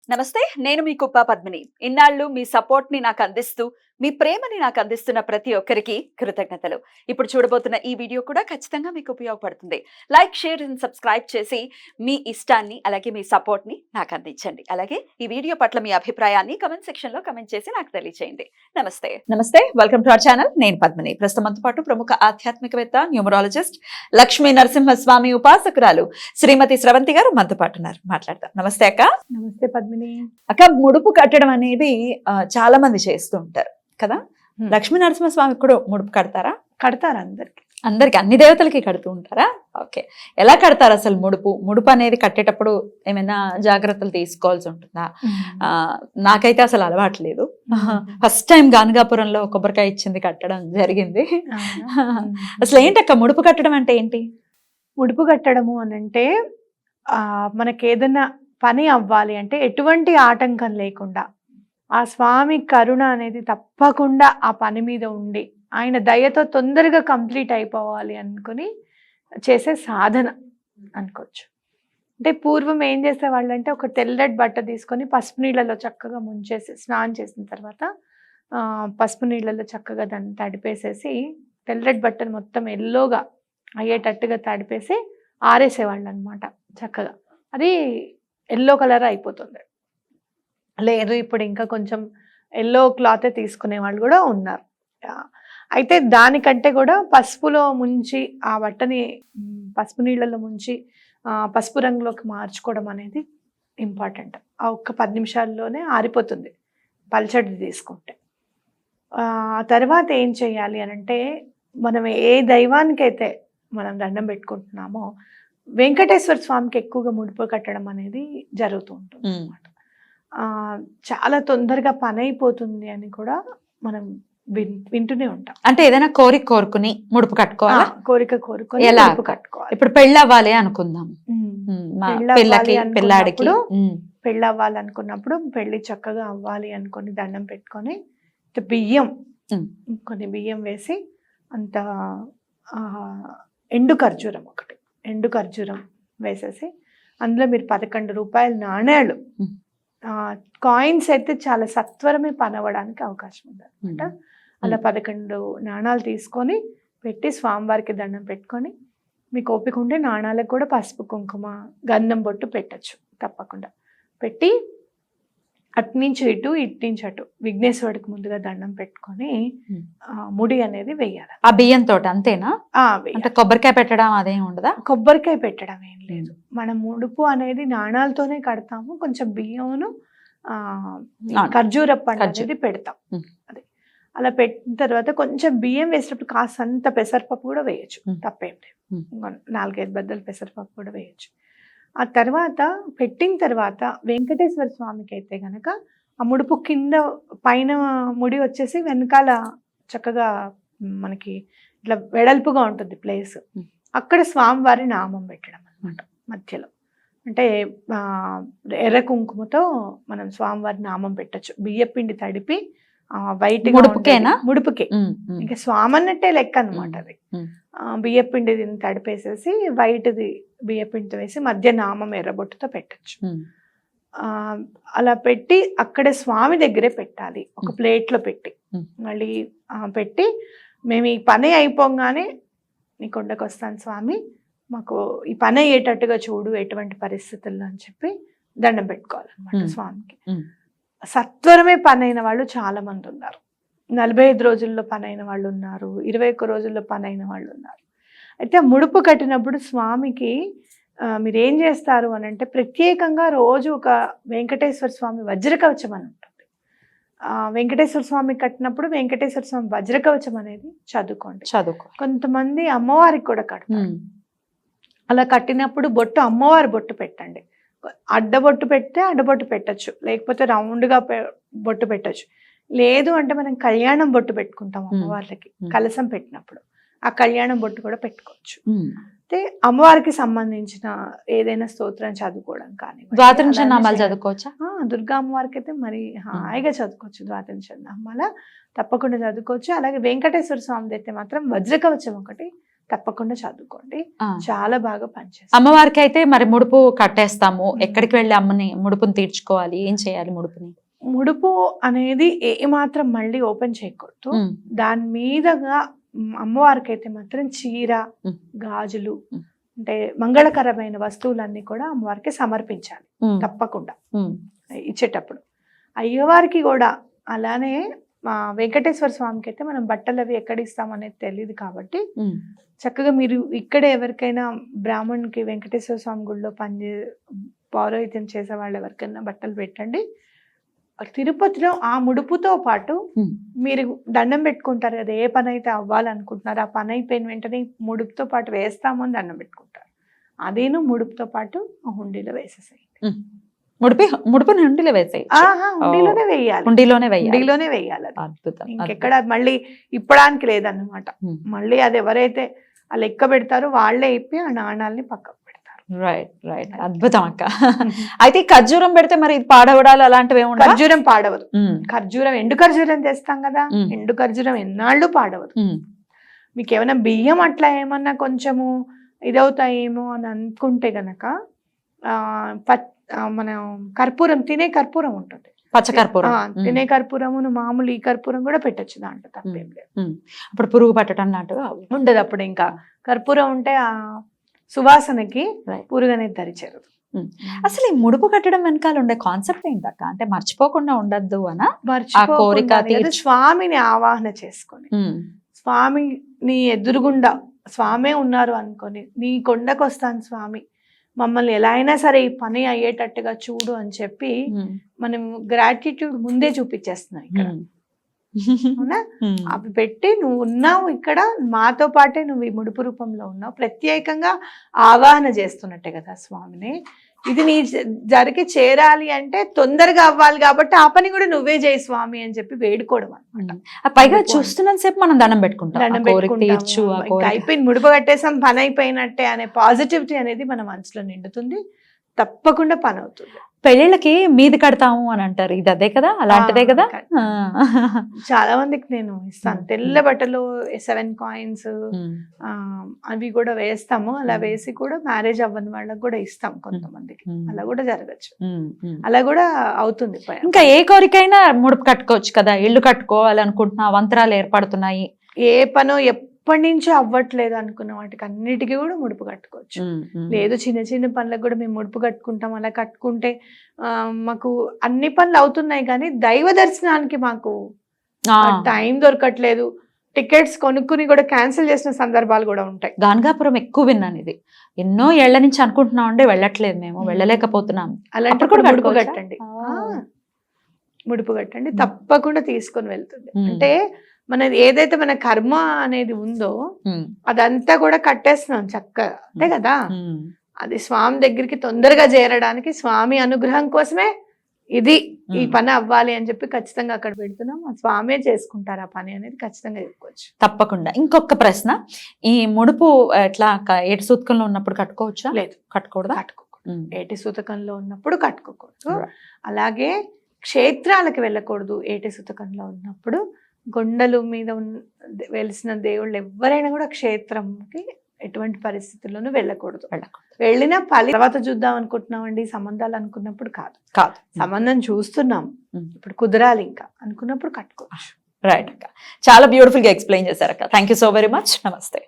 నమస్తే, నేను మీ కుప్ప పద్మిని. ఇన్నాళ్ళు మీ సపోర్ట్‌ని నాకు అందిస్తూ, మీ ప్రేమని నాకు అందిస్తున్న ప్రతి ఒక్కరికి కృతజ్ఞతలు. ఇప్పుడు చూడబోతున్న ఈ వీడియో కూడా ఖచ్చితంగా మీకు ఉపయోగపడుతుంది. లైక్, షేర్ అండ్ సబ్స్క్రైబ్ చేసి మీ ఇష్టాన్ని అలాగే మీ సపోర్ట్‌ని నాకు అందించండి. అలాగే ఈ వీడియో పట్ల మీ అభిప్రాయాన్ని కామెంట్ సెక్షన్‌లో కామెంట్ చేసి నాకు తెలియజేయండి. నమస్తే, వెల్కమ్ టు అవర్ ఛానల్. నేను పద్మిని. ప్రస్తుతం మనతో పాటు ప్రముఖ ఆధ్యాత్మికవేత్త, న్యూమరాలజిస్ట్, లక్ష్మీ నరసింహస్వామి ఉపాసకురాలు శ్రీమతి స్రవంతి గారు మనతో పాటు ఉన్నారు. మాట్లాడదాం. నమస్తే అక్క. నమస్తే పద్మిని. అక్క, ముడుపు కట్టడం అనేది చాలా మంది చేస్తూ ఉంటారు కదా. లక్ష్మీ నరసింహస్వామికి కూడా ముడుపు కడతారా? కడతారు. అందరికి అన్ని దేవతలకి కడుతూ ఉంటారా? ఓకే, ఎలా కడతారు అసలు ముడుపు అనేది కట్టేటప్పుడు ఏమైనా జాగ్రత్తలు తీసుకోవాల్సి ఉంటుందా? నాకైతే అసలు అలవాట్లేదు. ఫస్ట్ టైం గానగాపురంలో కొబ్బరికాయ ఇచ్చింది కట్టడం జరిగింది. అసలు ఏంటక్క ముడుపు కట్టడం అంటే ఏంటి? ముడుపు కట్టడము అనంటే మనకి ఏదైనా పని అవ్వాలి అంటే ఎటువంటి ఆటంకం లేకుండా ఆ స్వామి కరుణ అనేది తప్పకుండా ఆ పని మీద ఉండి ఆయన దయతో తొందరగా కంప్లీట్ అయిపోవాలి అనుకుని చేసే సాధన అనుకోవచ్చు. అంటే పూర్వం ఏం చేసేవాళ్ళు అంటే ఒక తెల్లటి బట్ట తీసుకొని పసుపు నీళ్ళలో చక్కగా ముంచేసి స్నానం చేసిన తర్వాత పసుపు నీళ్ళలో చక్కగా దాన్ని తడిపేసేసి తెల్లటి బట్టను మొత్తం ఎల్లోగా అయ్యేటట్టుగా తడిపేసి ఆరేసేవాళ్ళు అనమాట. చక్కగా అది ఎల్లో కలర్ అయిపోతుంది. లేదు ఇప్పుడు ఇంకా కొంచెం ఎల్లో క్లాతే తీసుకునే వాళ్ళు కూడా ఉన్నారు. అయితే దానికంటే కూడా పసుపులో ముంచి ఆ బట్టని పసుపు నీళ్ళలో ముంచి పసుపు రంగులోకి మార్చుకోవడం అనేది ఇంపార్టెంట్. ఆ ఒక్క 10 నిమిషాల్లోనే ఆరిపోతుంది పల్చడి తీసుకుంటే. ఆ తర్వాత ఏం చేయాలి అనంటే మనం ఏ దైవానికైతే మనం దండం పెట్టుకుంటున్నామో వెంకటేశ్వర స్వామికి ఎక్కువగా ముడుపు కట్టడం అనేది జరుగుతూ ఉంటుంది అన్నమాట. చాలా తొందరగా పని అయిపోతుంది అని కూడా మనం వింటూనే ఉంటాం. అంటే ఏదైనా కోరుకుని ముడుపు కట్టుకోవాలా? కోరిక కోరుకొని ముడుపు కట్టుకోవాలి. ఇప్పుడు పెళ్ళి అవ్వాలి అనుకుందాం, పెళ్ళి అవ్వాలనుకున్నప్పుడు పెళ్లి చక్కగా అవ్వాలి అనుకొని దండం పెట్టుకొని కొన్ని బియ్యం వేసి అంత ఎండు ఖర్జూరం వేసేసి అందులో మీరు 11 రూపాయల నాణేలు, కాయిన్స్ అయితే చాలా సత్వరమే పనవడానికి అవకాశం ఉంది అనమాట. అలా 11 నాణాలు తీసుకొని పెట్టి స్వామివారికి దండం పెట్టుకొని మీకు ఓపిక ఉంటే నాణాలకు కూడా పసుపు కుంకుమ గంధం బొట్టు పెట్టచ్చు. తప్పకుండా పెట్టి అట్నుంచి ఇటు ఇట్నుంచి అటు విఘ్నేశ్వరుడికి ముందుగా దండం పెట్టుకొని ముడి అనేది వెయ్యాలి. ఆ బియ్యంతో అంతేనా? అంటే కొబ్బరికాయ పెట్టడం అదేం ఉండదా? కొబ్బరికాయ పెట్టడం ఏం లేదు. మనం ముడుపు అనేది నాణాలతోనే కడతాము. కొంచెం బియ్యమును ఖర్జూర పండు అనేది పెడతాం. అదే అలా పెట్టిన తర్వాత కొంచెం బియ్యం వేసేటప్పుడు కాసంత పెసరపప్పు కూడా వేయచ్చు. తప్పేం లేదు. 4-5 బద్దలు పెసరపప్పు కూడా వేయచ్చు. ఆ తర్వాత పెట్టిన తర్వాత వెంకటేశ్వర స్వామికి అయితే గనక ఆ ముడుపు కింద పైన ముడి వచ్చేసి వెనకాల చక్కగా మనకి ఇట్లా వెడల్పుగా ఉంటుంది ప్లేస్. అక్కడ స్వామివారి నామం పెట్టడం అనమాట మధ్యలో. అంటే ఎర్ర కుంకుమతో మనం స్వామివారి నామం పెట్టచ్చు. బియ్యపిండి తడిపి వైట్ ముడుపుకే ఇంకా స్వామి అన్నట్టే లెక్క అనమాట. అది బియ్యపిండి తడిపేసేసి వైట్ది బియ్యపిండితో వేసి మధ్య నామం ఎర్రబొట్టుతో పెట్టచ్చు. అలా పెట్టి అక్కడే స్వామి దగ్గరే పెట్టాలి. ఒక ప్లేట్లో పెట్టి మళ్ళీ పెట్టి మేము ఈ పని అయిపోగానే నీ కొండకు వస్తాను స్వామి, మాకు ఈ పని అయ్యేటట్టుగా చూడు ఎటువంటి పరిస్థితుల్లో అని చెప్పి దండం పెట్టుకోవాలన్నమాట స్వామికి. సత్వరమే పని అయిన వాళ్ళు చాలా మంది ఉన్నారు. 45 రోజుల్లో పని అయిన వాళ్ళు ఉన్నారు, 21 రోజుల్లో పని అయిన వాళ్ళు ఉన్నారు. అయితే ముడుపు కట్టినప్పుడు స్వామికి మీరు ఏం చేస్తారు అని అంటే ప్రత్యేకంగా రోజు ఒక వెంకటేశ్వర స్వామి వజ్రకవచం అని ఉంటుంది. వెంకటేశ్వర స్వామి కట్టినప్పుడు వెంకటేశ్వర స్వామి వజ్రకవచం అనేది చదువుకోండి. కొంతమంది అమ్మవారికి కూడా కడతారు. అలా కట్టినప్పుడు బొట్టు అమ్మవారి బొట్టు పెట్టండి. అడ్డబొట్టు పెడితే అడ్డబొట్టు పెట్టచ్చు, లేకపోతే రౌండ్గా బొట్టు పెట్టచ్చు. లేదు అంటే మనం కళ్యాణం బొట్టు పెట్టుకుంటాం అమ్మవార్లకి కలసం పెట్టినప్పుడు, ఆ కళ్యాణం బొట్టు కూడా పెట్టుకోవచ్చు. అయితే అమ్మవారికి సంబంధించిన ఏదైనా స్తోత్రం చదువుకోవడం కానీ చదువుకోవచ్చా? దుర్గా అమ్మవారికి అయితే మరి హాయిగా చదువుకోవచ్చు. ద్వాదశ నామాల తప్పకుండా చదువుకోవచ్చు. అలాగే వెంకటేశ్వర స్వామి అయితే మాత్రం వజ్రకవచం ఒకటి తప్పకుండా చదువుకోండి, ఆ. చాలా బాగా పనిచేస్తుంది. అమ్మవారికి అయితే మరి ముడుపు కట్టేస్తాము, ఎక్కడికి వెళ్ళి అమ్మని ముడుపుని తీర్చుకోవాలి, ఏం చేయాలి ముడుపుని? ముడుపు అనేది ఏ మాత్రం మళ్ళీ ఓపెన్ చేయకూడదు. దాని మీదగా అమ్మవారికి అయితే మాత్రం చీర, గాజులు, అంటే మంగళకరమైన వస్తువులన్నీ కూడా అమ్మవారికి సమర్పించాలి తప్పకుండా ఇచ్చేటప్పుడు. అయ్యవారికి కూడా అలానే, మా వెంకటేశ్వర స్వామికి అయితే మనం బట్టలు అవి ఎక్కడ ఇస్తాం అనేది తెలియదు కాబట్టి చక్కగా మీరు ఇక్కడే ఎవరికైనా బ్రాహ్మణునికి వెంకటేశ్వర స్వామి గుడిలో పౌరోహిత్యం చేసే వాళ్ళు ఎవరికైనా బట్టలు పెట్టండి. తిరుపతిలో ఆ ముడుపుతో పాటు మీరు దండం పెట్టుకుంటారు కదా, ఏ పని అయితే అవ్వాలనుకుంటున్నారో ఆ పని అయిపోయిన వెంటనే ముడుపుతో పాటు వేస్తాము అని దండం పెట్టుకుంటారు. అదేను ముడుపుతో పాటు ఆ హుండీలో వేసేసేయండి. ముడుపుని హుండీలో వేసేయి, హుండీలోనే వేయాలి, హుండీలోనే వేయాలి. అద్భుతం. ఇంకెక్కడ మళ్ళీ ఇప్పడానికి లేదన్నమాట. మళ్ళీ అది ఎవరైతే ఆ లెక్క పెడతారో వాళ్ళే ఇప్పి ఆ నాణాలని పక్కకు పెడతారు. రైట్ రైట్, అద్భుతం అక్క. అయితే ఖర్జూరం పెడితే మరి పాడవడాలు అలాంటివి ఏమి? ఖర్జూరం పాడవదు. ఖర్జూరం, ఎండు ఖర్జూరం చేస్తాం కదా, ఎండు ఖర్జూరం ఎన్నాళ్ళు పాడవదు. మీకు ఏమైనా బియ్యం అట్లా ఏమన్నా కొంచెము ఇదవుతాయేమో అని అనుకుంటే గనక మనం కర్పూరం, తినే కర్పూరం ఉంటుంది, పచ్చకర్పూరం, తినే కర్పూరమును మామూలు ఈ కర్పూరం కూడా పెట్టచ్చు, దాంట్లో తప్పేం లేదు. అప్పుడు పురుగు పట్టడం లాంటివి ఉండదు. అప్పుడు ఇంకా కర్పూరం ఉంటే ఆ సువాసనకి పురుగు అనేది దరిచేరు. అసలు ఈ ముడుపు కట్టడం వెనకాల ఉండే కాన్సెప్ట్ ఏంటక్క? అంటే మర్చిపోకుండా ఉండద్దు అనా? మర్చిపోకుండా స్వామిని ఆవాహన చేసుకొని, స్వామి నీ ఎదురుగుండా స్వామే ఉన్నారు అనుకొని, నీ కొండకు వస్తాను స్వామి, మమ్మల్ని ఎలా అయినా సరే ఈ పని అయ్యేటట్టుగా చూడు అని చెప్పి మనం గ్రాటిట్యూడ్ ముందే చూపించేస్తున్నాం ఇక్కడ. అవునా? అవి పెట్టి నువ్వు ఉన్నావు ఇక్కడ, మాతో పాటే నువ్వు ఈ ముడుపు రూపంలో ఉన్నావు, ప్రత్యేకంగా ఆవాహన చేస్తున్నట్టే కదా స్వామిని. ఇది నీ జరిగి చేరాలి అంటే తొందరగా అవ్వాలి కాబట్టి ఆ పని కూడా నువ్వే చేయి స్వామి అని చెప్పి వేడుకోవడం అనమాట. పైగా చూస్తున్నంత సేపు మనం దండం పెట్టుకుంటాం, అయిపోయింది, ముడుపు కట్టేసాం, పని అయిపోయినట్టే అనే పాజిటివిటీ అనేది మన మనసులో నిండుతుంది, తప్పకుండా పని అవుతుంది. పెళ్ళిళ్ళకి మీది కడతాము అని అంటారు, ఇది అదే కదా, అలాంటిదే కదా? చాలా మందికి నేను ఇస్తాను తెల్ల బట్టలు 7 కాయిన్స్ అవి కూడా వేస్తాము. అలా వేసి కూడా మ్యారేజ్ అవ్వని వాళ్ళకి కూడా ఇస్తాం కొంతమందికి, అలా కూడా జరగచ్చు, అలా కూడా అవుతుంది. ఇంకా ఏ కోరికైనా ముడుపు కట్టుకోవచ్చు కదా, ఇల్లు కట్టుకోవాలనుకుంటున్నా, అవంతరాలు ఏర్పడుతున్నాయి, ఏ పనో ఎప్పటి నుంచో అవ్వట్లేదు అనుకున్న వాటికి అన్నిటికీ కూడా ముడుపు కట్టుకోవచ్చు. లేదు చిన్న చిన్న పనులకు కూడా మేము ముడుపు కట్టుకుంటాం, అలా కట్టుకుంటే మాకు అన్ని పనులు అవుతున్నాయి కానీ దైవ దర్శనానికి మాకు టైం దొరకట్లేదు, టికెట్స్ కొనుక్కుని కూడా క్యాన్సిల్ చేసిన సందర్భాలు కూడా ఉంటాయి. గాన్గాపురం ఎక్కువ విన్నాను, ఇది ఎన్నో ఏళ్ల నుంచి అనుకుంటున్నాం అండి, వెళ్ళట్లేదు, మేము వెళ్ళలేకపోతున్నాం. అలాంటి కూడా ముడుపు కట్టండి, ముడుపు కట్టండి, తప్పకుండా తీసుకొని వెళ్తుంది. అంటే మన ఏదైతే మన కర్మ అనేది ఉందో అదంతా కూడా కట్టేస్తున్నాం చక్కగా, అంతే కదా. అది స్వామి దగ్గరికి తొందరగా చేరడానికి, స్వామి అనుగ్రహం కోసమే ఇది ఈ పని అవ్వాలి అని చెప్పి ఖచ్చితంగా అక్కడ పెడుతున్నాం. స్వామే చేసుకుంటారు ఆ పని అనేది ఖచ్చితంగా చెప్పుకోవచ్చు. తప్పకుండా. ఇంకొక ప్రశ్న, ఈ ముడుపు ఎట్లా ఏటి సూతకంలో ఉన్నప్పుడు కట్టుకోవచ్చా? లేదు, కట్టుకూడదు. కట్టుకోకూడదు, ఏటి సూతకంలో ఉన్నప్పుడు కట్టుకోకూడదు. అలాగే క్షేత్రాలకు వెళ్ళకూడదు ఏటి సూతకంలో ఉన్నప్పుడు. కొండలు మీద వెలిసిన దేవుళ్ళు ఎవరైనా కూడా క్షేత్రంకి ఎటువంటి పరిస్థితుల్లోనూ వెళ్ళకూడదు. వెళ్ళినా తర్వాత చూద్దాం అనుకుంటున్నామండి సంబంధాలు అనుకున్నప్పుడు కాదు, సంబంధం చూస్తున్నాం ఇప్పుడు కుదరాలి ఇంకా అనుకున్నప్పుడు కట్టుకోవచ్చు. రైట్ అక్క, చాలా బ్యూటిఫుల్ గా ఎక్స్ప్లెయిన్ చేశారు అక్క. Thank you so very much. నమస్తే.